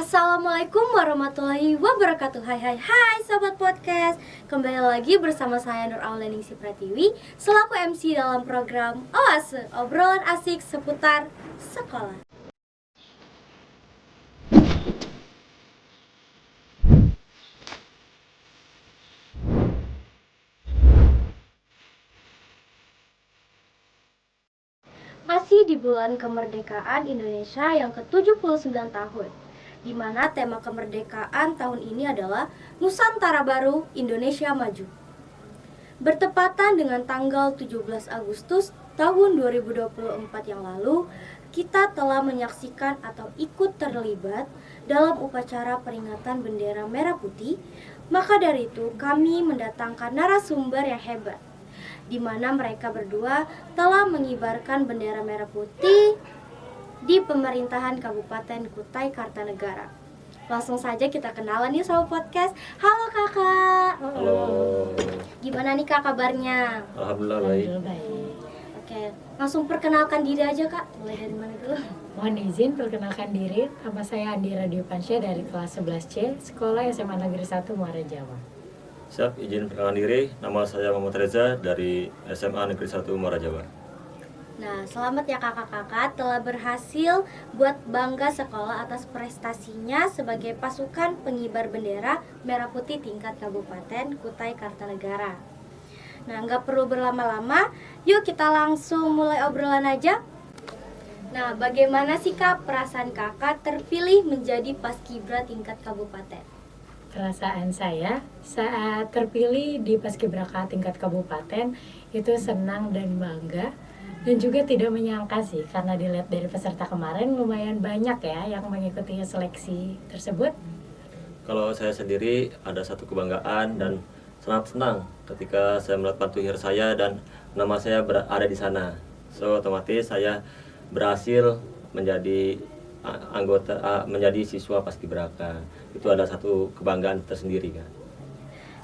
Assalamualaikum warahmatullahi wabarakatuh. Hai Sobat Podcast. Kembali lagi bersama saya Nur Auleningsi Pratiwi selaku MC dalam program Oase, obrolan asik seputar sekolah. Masih di bulan kemerdekaan Indonesia yang ke-79 tahun, di mana tema kemerdekaan tahun ini adalah Nusantara Baru, Indonesia Maju. Bertepatan dengan tanggal 17 Agustus tahun 2024 yang lalu, kita telah menyaksikan atau ikut terlibat dalam upacara peringatan bendera merah putih. Maka dari itu, kami mendatangkan narasumber yang hebat, di mana mereka berdua telah mengibarkan bendera merah putih di pemerintahan Kabupaten Kutai Kartanegara. Langsung saja kita kenalan yuk sama podcast. Halo kakak. Halo. Gimana nih kak kabarnya? Alhamdulillah baik. Oke, langsung perkenalkan diri aja kak. Mulai dari mana dulu? Mohon izin perkenalkan diri, nama saya Andira Dwi-Pansya dari kelas 11C, Sekolah SMA Negeri 1 Muara Jawa. Siap, izin perkenalkan diri. Nama saya Muhammad Reza dari SMA Negeri 1 Muara Jawa. Nah, selamat ya kakak-kakak telah berhasil buat bangga sekolah atas prestasinya sebagai pasukan pengibar bendera merah putih tingkat Kabupaten Kutai Kartanegara. Nah, nggak perlu berlama-lama, yuk kita langsung mulai obrolan aja. Nah, bagaimana sih kak perasaan kakak terpilih menjadi paskibra tingkat kabupaten? Perasaan saya saat terpilih di Paskibraka tingkat kabupaten itu senang dan bangga, dan juga tidak menyangka sih, karena dilihat dari peserta kemarin lumayan banyak ya yang mengikuti seleksi tersebut. Kalau saya sendiri ada satu kebanggaan dan sangat senang ketika saya melihat pantuhir saya dan nama saya ada di sana. So, otomatis saya berhasil menjadi menjadi siswa Paskibraka. Itu adalah satu kebanggaan tersendiri kan.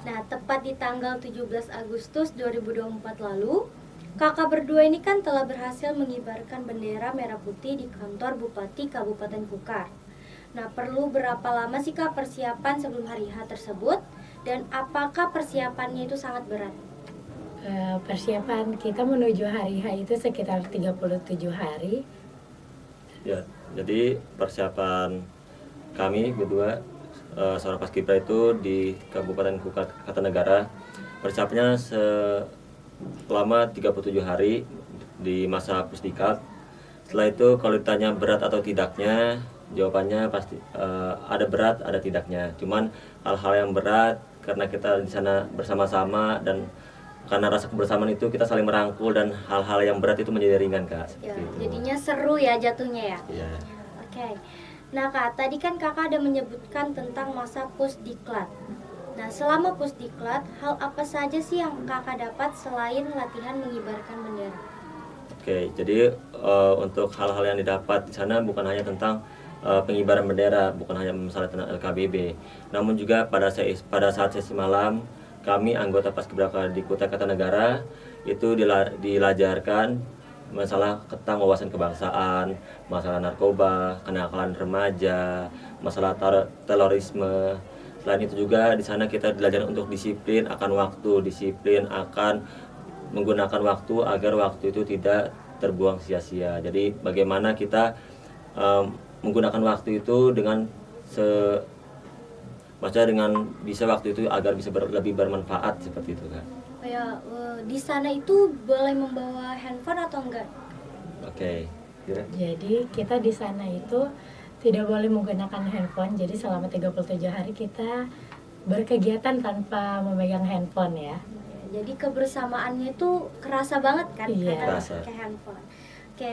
Nah, tepat di tanggal 17 Agustus 2024 lalu, kakak berdua ini kan telah berhasil mengibarkan bendera merah putih di kantor Bupati Kabupaten Kukar. Nah, perlu berapa lama sih kak persiapan sebelum hari H tersebut? Dan apakah persiapannya itu sangat berat? Persiapan kita menuju hari H itu sekitar 37 hari. Ya, jadi persiapan kami berdua seorang paskibra itu di Kabupaten Kutai Kartanegara, persiapannya selama 37 hari di masa pusdiklat. Setelah itu kalau ditanya berat atau tidaknya, jawabannya pasti ada berat, ada tidaknya. Cuman hal-hal yang berat karena kita di sana bersama-sama dan karena rasa kebersamaan itu kita saling merangkul dan hal-hal yang berat itu menjadi ringan kak. Ya, Itu. jadinya seru ya jatuhnya ya. Ya. Oke. Nah kak, tadi kan kakak ada menyebutkan tentang masa pusdiklat. Nah, selama pusdiklat, hal apa saja sih yang kakak dapat selain latihan mengibarkan bendera? Oke, jadi untuk hal-hal yang didapat di sana bukan hanya tentang pengibaran bendera, bukan hanya masalah tentang LKBB, namun juga pada saat sesi malam kami anggota Paskibraka di Kutai Kartanegara itu dilajarkan masalah tentang wawasan kebangsaan, masalah narkoba, kenakalan remaja, masalah terorisme. Selain itu juga di sana kita diajarkan untuk disiplin akan waktu, disiplin akan menggunakan waktu agar waktu itu tidak terbuang sia-sia. Jadi bagaimana kita menggunakan waktu itu maksudnya dengan bisa waktu itu agar bisa lebih bermanfaat seperti itu kan. Kayak di sana itu boleh membawa handphone atau enggak? Oke. Kira? Jadi kita di sana itu tidak boleh menggunakan handphone. Jadi selama 37 hari kita berkegiatan tanpa memegang handphone ya. Jadi kebersamaannya itu kerasa banget kan? Iya. Karena Kerasa. pakai handphone. Oke,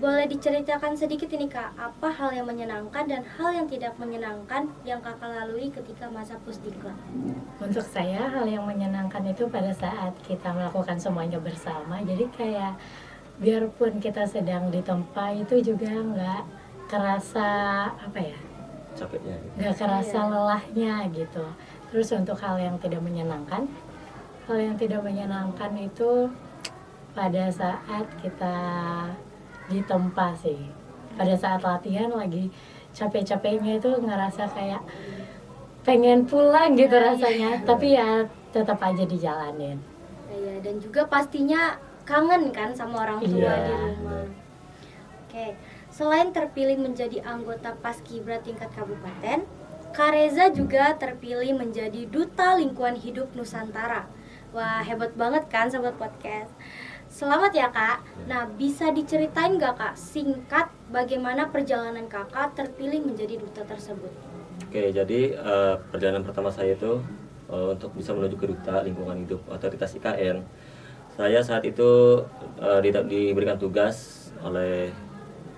boleh diceritakan sedikit ini kak, apa hal yang menyenangkan dan hal yang tidak menyenangkan yang kakak lalui ketika masa pusdiklat? Untuk saya hal yang menyenangkan itu pada saat kita melakukan semuanya bersama. Jadi kayak biarpun kita sedang di tempat itu juga nggak kerasa Capeknya. nggak kerasa Iya. lelahnya gitu. Terus untuk hal yang tidak menyenangkan itu pada saat kita di tempat sih, pada saat latihan lagi capek-capeknya itu ngerasa kayak pengen pulang gitu rasanya, tapi ya tetap aja dijalanin. Iya, dan juga pastinya kangen kan sama orang tua Iya. di rumah. Oke, selain terpilih menjadi anggota Paskibra tingkat kabupaten, Kak Reza juga terpilih menjadi Duta Lingkungan Hidup Nusantara. Wah, hebat banget kan Sobat Podcast. Selamat ya Kak. Nah, bisa diceritain gak Kak singkat bagaimana perjalanan Kakak terpilih menjadi duta tersebut? Oke, jadi perjalanan pertama saya itu untuk bisa menuju ke Duta Lingkungan Hidup Otoritas IKN. Saya saat itu diberikan tugas oleh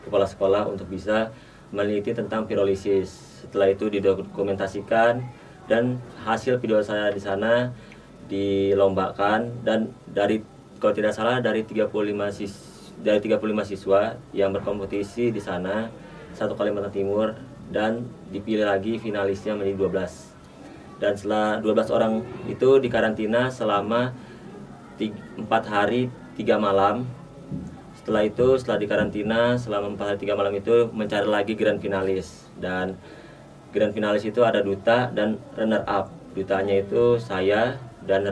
kepala sekolah untuk bisa meneliti tentang pirolisis. Setelah itu didokumentasikan dan hasil video saya di sana dilombakan, dan kalau tidak salah dari 35 siswa yang berkompetisi di sana satu Kalimantan Timur, dan dipilih lagi finalisnya menjadi 12. Dan setelah 12 orang itu dikarantina selama 4 hari 3 malam. Setelah itu, setelah dikarantina selama 4 hari 3 malam itu, mencari lagi grand finalis. Dan grand finalis itu ada duta dan runner up. Dutanya itu saya dan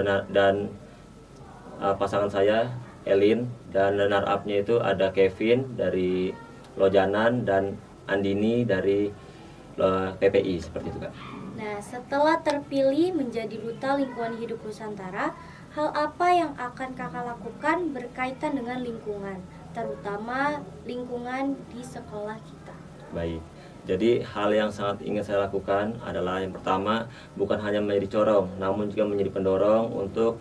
pasangan saya Elin, dan runner up-nya itu ada Kevin dari Lojanan dan Andini dari PPI, seperti itu Kak. Nah, setelah terpilih menjadi Duta Lingkungan Hidup Nusantara, hal apa yang akan Kakak lakukan berkaitan dengan lingkungan, terutama lingkungan di sekolah kita? Baik, jadi hal yang sangat ingin saya lakukan adalah yang pertama, bukan hanya menjadi corong, namun juga menjadi pendorong untuk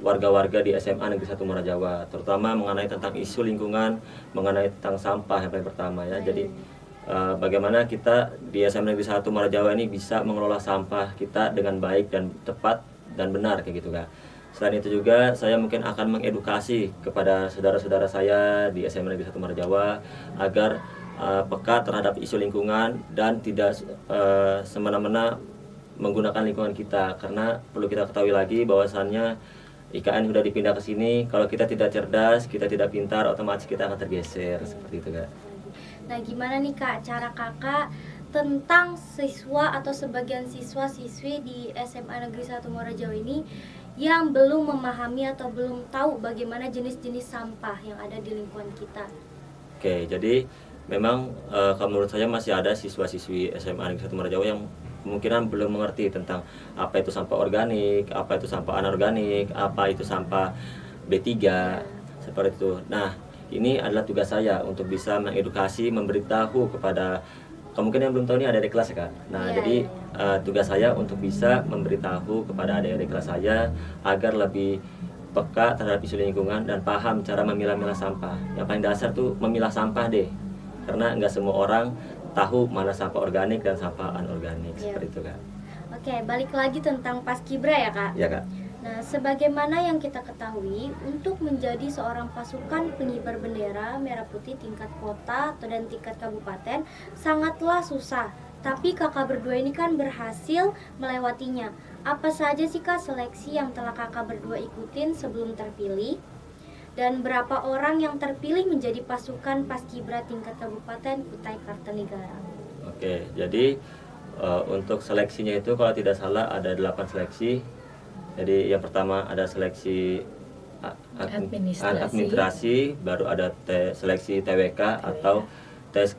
warga-warga di SMA Negeri 1 Muara Jawa, terutama mengenai tentang isu lingkungan, mengenai tentang sampah yang paling pertama ya. Jadi bagaimana kita di SMA Negeri 1 Muara Jawa ini bisa mengelola sampah kita dengan baik dan tepat dan benar kayak gitu Kak. Selain itu juga saya mungkin akan mengedukasi kepada saudara-saudara saya di SMA Negeri 1 Muara Jawa agar peka terhadap isu lingkungan dan tidak semena-mena menggunakan lingkungan kita, karena perlu kita ketahui lagi bahwasannya IKN sudah dipindah ke sini. Kalau kita tidak cerdas, kita tidak pintar, otomatis kita akan tergeser seperti itu Kak. Nah, gimana nih Kak cara Kakak tentang siswa atau sebagian siswa-siswi di SMA Negeri 1 Muara Jawa ini yang belum memahami atau belum tahu bagaimana jenis-jenis sampah yang ada di lingkungan kita? Oke, jadi memang kalau menurut saya masih ada siswa-siswi SMA Negeri 1 Muara Jawa yang kemungkinan belum mengerti tentang apa itu sampah organik, apa itu sampah anorganik, apa itu sampah B3, seperti itu. Nah, ini adalah tugas saya untuk bisa mengedukasi, memberitahu kepada, kemungkinan yang belum tahu ini ada di kelas ya Kak. Nah, jadi tugas saya untuk bisa memberitahu kepada adik-adik kelas saya agar lebih peka terhadap isu lingkungan dan paham cara memilah-milah sampah. Yang paling dasar tuh memilah sampah deh, karena nggak semua orang tahu mana sampah organik dan sampah anorganik, seperti itu Kak. Oke, balik lagi tentang Paskibra ya Kak. Ya Kak. Nah, sebagaimana yang kita ketahui, untuk menjadi seorang pasukan pengibar bendera merah putih tingkat kota atau dan tingkat kabupaten sangatlah susah. Tapi kakak berdua ini kan berhasil melewatinya. Apa saja sih Kak seleksi yang telah kakak berdua ikutin sebelum terpilih? Dan berapa orang yang terpilih menjadi pasukan Paskibra tingkat Kabupaten Kutai Kartanegara? Oke, jadi untuk seleksinya itu kalau tidak salah ada 8 seleksi. Jadi yang pertama ada seleksi administrasi, baru ada seleksi TWK atau tes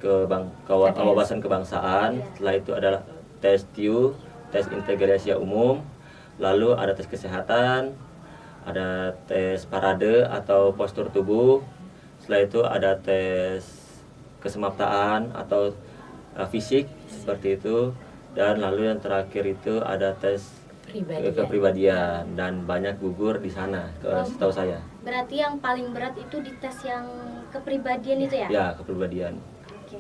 wawasan kebangsaan. Setelah itu adalah tes TIU, tes integrasi umum. Lalu ada tes kesehatan, ada tes parade atau postur tubuh. Setelah itu ada tes kesemaptaan atau fisik, seperti itu. Dan lalu yang terakhir itu ada tes kepribadian, dan banyak gugur di sana setahu saya. Berarti yang paling berat itu di tes yang kepribadian itu ya? Ya, kepribadian. Oke.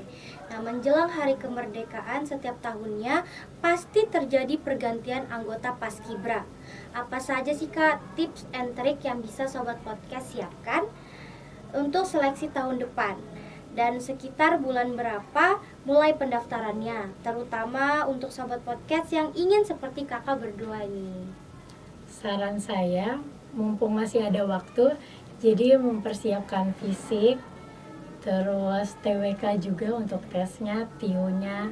Nah, menjelang hari kemerdekaan setiap tahunnya pasti terjadi pergantian anggota Paskibra. Apa saja sih Kak tips and trik yang bisa Sobat Podcast siapkan untuk seleksi tahun depan? Dan sekitar bulan berapa mulai pendaftarannya? Terutama untuk Sobat Podcast yang ingin seperti kakak berdua ini. Saran saya, mumpung masih ada waktu, jadi mempersiapkan fisik, terus TWK juga untuk tesnya, TIO-nya,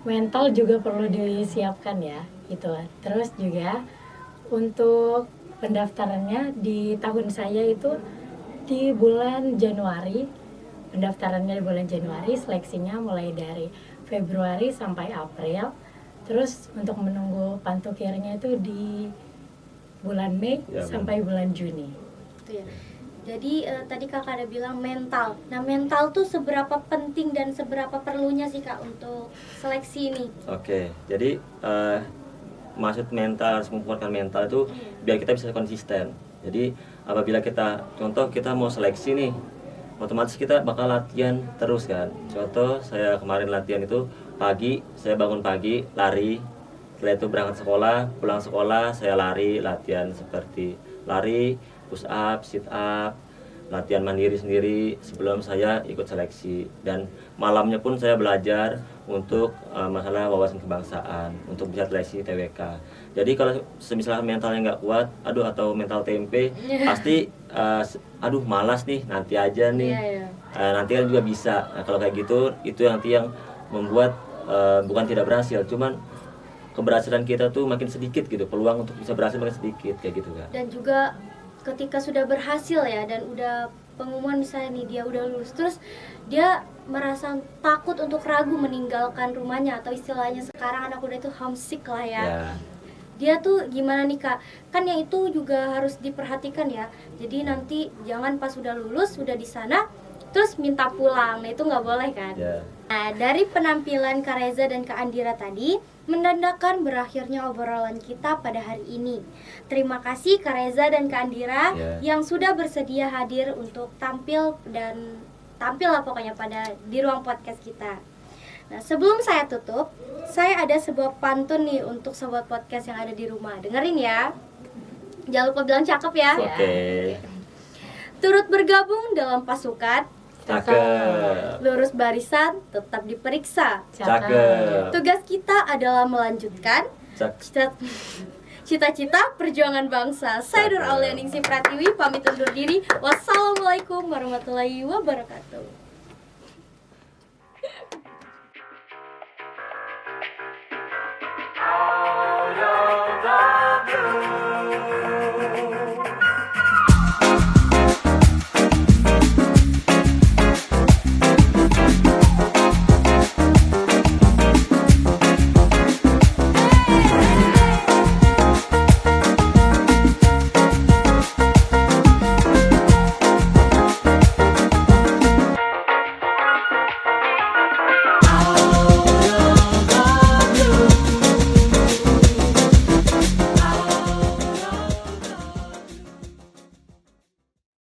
mental juga perlu disiapkan ya gitu. Terus juga untuk pendaftarannya di tahun saya itu di bulan Januari, pendaftarannya di bulan Januari, seleksinya mulai dari Februari sampai April. Terus untuk menunggu pantukirnya itu di bulan Mei Ya, sampai bulan Juni. Gitu ya. Jadi tadi kakak ada bilang mental. Nah mental tuh seberapa penting dan seberapa perlunya sih kak untuk seleksi ini? Oke, jadi maksud mental, harus memperkuatkan mental itu biar kita bisa konsisten. Jadi apabila contoh kita mau seleksi nih, otomatis kita bakal latihan terus kan. Contoh saya kemarin latihan itu pagi, saya bangun pagi, lari. Setelah itu berangkat sekolah, pulang sekolah saya lari, latihan seperti lari, push up, sit up, latihan mandiri sendiri sebelum saya ikut seleksi. Dan malamnya pun saya belajar untuk masalah wawasan kebangsaan untuk bisa seleksi TWK. Jadi kalau misalnya mentalnya nggak kuat, atau mental tempe, pasti malas nih, nanti aja nih. Nanti kan juga bisa. Nah, kalau kayak gitu itu nanti yang membuat bukan tidak berhasil, cuman keberhasilan kita tuh makin sedikit gitu, peluang untuk bisa berhasil makin sedikit kayak gitu kan. Dan juga ketika sudah berhasil ya dan udah pengumuman misalnya nih dia udah lulus, terus dia merasa takut untuk ragu meninggalkan rumahnya, atau istilahnya sekarang anak muda itu homesick lah ya. Dia tuh gimana nih kak? Kan yang itu juga harus diperhatikan ya. Jadi nanti jangan pas udah lulus, udah di sana, terus minta pulang. Nah itu nggak boleh kan? Nah dari penampilan Kak Reza dan Kak Andira tadi menandakan berakhirnya obrolan kita pada hari ini. Terima kasih Kak Reza dan Kak Andira yang sudah bersedia hadir untuk tampil lah pokoknya di ruang podcast kita. Nah sebelum saya tutup, saya ada sebuah pantun nih untuk sobat podcast yang ada di rumah. Dengerin ya. Jangan lupa bilang cakep ya. Oke. Turut bergabung dalam pasukan, Cakep. lurus barisan, tetap diperiksa. Cakep. Tugas kita adalah melanjutkan cita-cita perjuangan bangsa. Saya Nur Aulianingsih Pratiwi pamit undur diri. Wassalamualaikum warahmatullahi wabarakatuh.